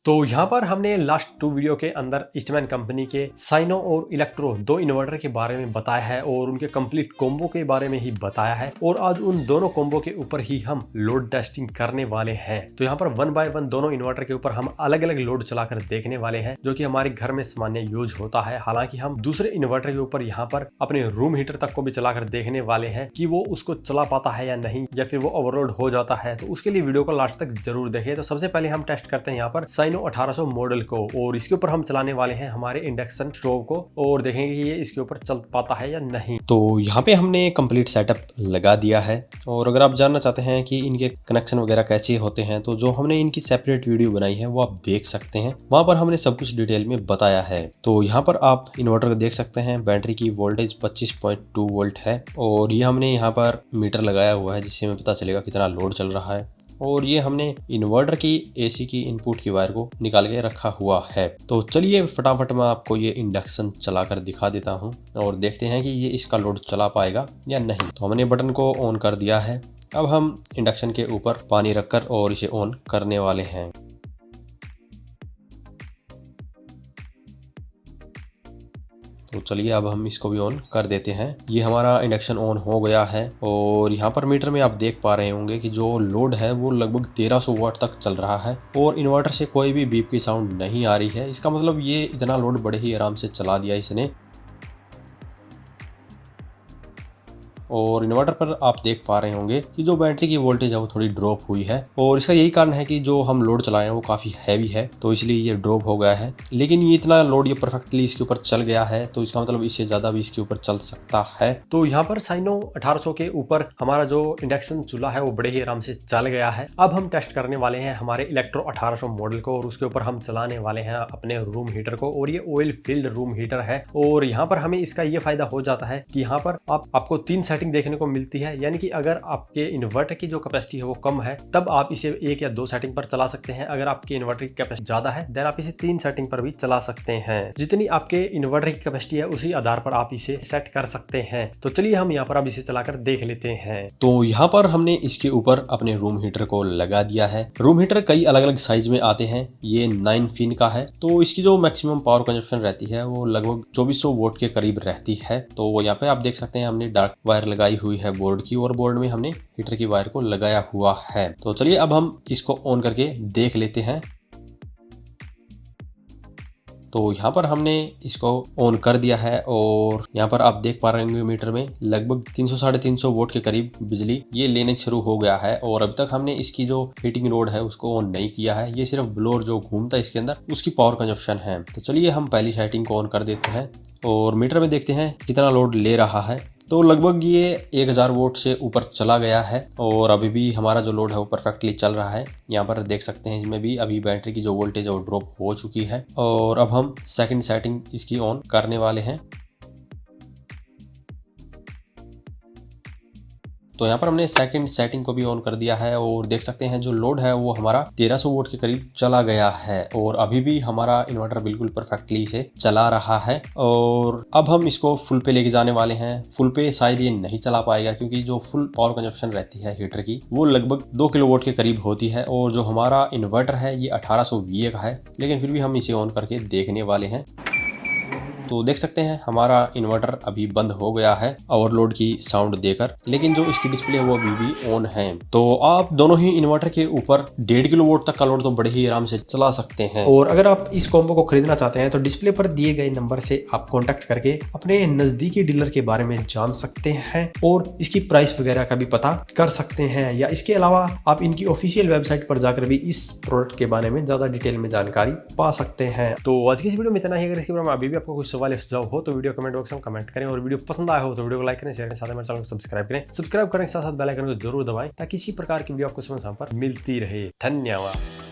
तो यहाँ पर हमने लास्ट 2 वीडियो के अंदर ईस्टमैन कंपनी के साइनो और इलेक्ट्रो 2 इन्वर्टर के बारे में बताया है और उनके कंप्लीट कॉम्बो के बारे में ही बताया है। और आज उन दोनों कॉम्बो के ऊपर ही हम लोड टेस्टिंग करने वाले हैं। तो यहाँ पर 1 बाय 1 दोनों इन्वर्टर के ऊपर हम अलग अलग लोड चलाकर देखने वाले हैं, जो कि हमारे घर में सामान्य यूज होता है। हालांकि हम दूसरे इन्वर्टर के ऊपर यहाँ पर अपने रूम हीटर तक को भी चलाकर देखने वाले हैं कि वो उसको चला पाता है या नहीं, या फिर वो ओवरलोड हो जाता है। तो उसके लिए वीडियो को लास्ट तक जरूर देखें। तो सबसे पहले हम टेस्ट करते हैं यहाँ पर साइनो 1800 मॉडल को, और इसके ऊपर हम चलाने वाले हैं हमारे इंडक्शन स्टोव को और देखेंगे कि ये इसके ऊपर चल पाता है या नहीं। तो यहाँ पे हमने कंप्लीट सेटअप लगा दिया है। और अगर आप जानना चाहते हैं कि इनके कनेक्शन वगैरह कैसे होते हैं, तो जो हमने इनकी सेपरेट वीडियो बनाई है वो आप देख सकते हैं। वहां पर हमने सब कुछ डिटेल में बताया है। तो यहाँ पर आप इन्वर्टर को देख सकते हैं। बैटरी की वोल्टेज 25.2 वोल्ट है और ये हमने यहाँ पर मीटर लगाया हुआ है, जिससे हमें पता चलेगा कितना लोड चल रहा है। और ये हमने इन्वर्टर की एसी की इनपुट की वायर को निकाल के रखा हुआ है। तो चलिए फटाफट मैं आपको ये इंडक्शन चलाकर दिखा देता हूँ और देखते हैं कि ये इसका लोड चला पाएगा या नहीं। तो हमने बटन को ऑन कर दिया है। अब हम इंडक्शन के ऊपर पानी रखकर और इसे ऑन करने वाले हैं। तो चलिए अब हम इसको भी ऑन कर देते हैं। ये हमारा इंडक्शन ऑन हो गया है और यहाँ पर मीटर में आप देख पा रहे होंगे कि जो लोड है वो लगभग 1300 वाट तक चल रहा है और इन्वर्टर से कोई भी बीप की साउंड नहीं आ रही है। इसका मतलब ये इतना लोड बड़े ही आराम से चला दिया इसने। और इन्वर्टर पर आप देख पा रहे होंगे कि जो बैटरी की वोल्टेज है वो थोड़ी ड्रॉप हुई है और इसका यही कारण है कि जो हम लोड चलाए हैं वो काफ़ी हैवी है, तो इसलिए ये ड्रॉप हो गया है। लेकिन ये इतना लोड ये परफेक्टली इसके ऊपर चल गया है, तो इसका मतलब इससे ज़्यादा भी इसके ऊपर चल सकता है। तो यहाँ पर साइनो 1800 के ऊपर हमारा जो इंडक्शन चूल्हा है वो बड़े ही आराम से चल गया है। अब हम टेस्ट करने वाले हैं हमारे इलेक्ट्रो 1800 मॉडल को और उसके ऊपर हम चलाने वाले हैं अपने रूम हीटर को। और ये ऑयल फील्ड रूम हीटर है और यहाँ पर हमें इसका ये फायदा हो जाता है कि यहाँ पर आपको 3 सेटिंग देखने को मिलती है। यानी कि अगर आपके इन्वर्टर की जो कैपेसिटी है वो कम है तब आप इसे 1 या 2 सेटिंग पर चला सकते हैं। अगर आपके इन्वर्टर की कैपेसिटी ज्यादा है देन आप इसे 3 सेटिंग पर भी चला सकते हैं। जितनी आपके इन्वर्टर की कैपेसिटी है उसी आधार पर आप इसे सेट कर सकते हैं। तो चलिए हम यहाँ पर अब इसे चलाकर देख लेते हैं। तो यहाँ पर हमने इसके ऊपर अपने रूम हीटर को लगा दिया है। रूम हीटर कई अलग अलग साइज में आते हैं। ये 9 पिन का है, तो इसकी जो मैक्सिमम पावर कंजप्शन रहती है वो लगभग 2400 वोल्ट के करीब रहती है। तो यहाँ पे आप देख सकते हैं हमने डार्क वायर लगाई हुई है बोर्ड की और बोर्ड में हमने हीटर की वायर को लगाया हुआ है। तो चलिए अब हम इसको ऑन करके देख लेते हैं। तो यहाँ पर हमने इसको ऑन कर दिया है और यहाँ पर आप देख पा रहे होंगे मीटर में लगभग 300-350 वोल्ट के करीब बिजली ये लेने शुरू हो गया है। और अभी तक हमने इसकी जो हीटिंग रोड है उसको ऑन नहीं किया है। ये सिर्फ ब्लोअर जो घूमता है इसके अंदर उसकी पावर कंजप्शन है। तो चलिए हम पहली सेटिंग को ऑन कर देते हैं और मीटर में देखते हैं कितना लोड ले रहा है। तो लगभग ये 1000 वोल्ट से ऊपर चला गया है और अभी भी हमारा जो लोड है वो परफेक्टली चल रहा है। यहाँ पर देख सकते हैं इसमें भी अभी बैटरी की जो वोल्टेज है वो ड्रॉप हो चुकी है। और अब हम सेकंड सेटिंग इसकी ऑन करने वाले हैं। तो यहाँ पर हमने सेकंड सेटिंग को भी ऑन कर दिया है और देख सकते हैं जो लोड है वो हमारा 1300 वोल्ट के करीब चला गया है और अभी भी हमारा इन्वर्टर बिल्कुल परफेक्टली इसे चला रहा है। और अब हम इसको फुल पे लेके जाने वाले हैं। फुल पे शायद ये नहीं चला पाएगा क्योंकि जो फुल पावर कंजप्शन रहती है हीटर की वो लगभग 2 किलोवाट के करीब होती है और जो हमारा इन्वर्टर है ये 1800 VA का है। लेकिन फिर भी हम इसे ऑन करके देखने वाले हैं। तो देख सकते हैं हमारा इन्वर्टर अभी बंद हो गया है ओवरलोड की साउंड देकर, लेकिन जो इसकी डिस्प्ले है वो अभी भी ऑन है। तो आप दोनों ही इन्वर्टर के ऊपर 1.5 किलोवाट तक का लोड तो बड़े ही आराम से चला सकते हैं। और अगर आप इस कॉम्बो को खरीदना चाहते हैं तो डिस्प्ले पर दिए गए नंबर से आप कॉन्टेक्ट करके अपने नजदीकी डीलर के बारे में जान सकते हैं और इसकी प्राइस वगैरह का भी पता कर सकते हैं। या इसके अलावा आप इनकी ऑफिशियल वेबसाइट पर जाकर भी इस प्रोडक्ट के बारे में ज्यादा डिटेल में जानकारी पा सकते हैं। तो आज की इस वीडियो में इतना ही। अगर इसके बारे में अभी भी आपको कुछ सवाल या सुझाव हो तो वीडियो कमेंट बॉक्स में कमेंट करें और वीडियो पसंद आया हो तो वीडियो को लाइक करें, शेयर करें, साथ में चैनल को सब्सक्राइब करें। सब्सक्राइब करने के साथ साथ बेल आइकन को जरूर दबाएं ताकि इसी प्रकार की वीडियो आपको समय पर मिलती रहे। धन्यवाद।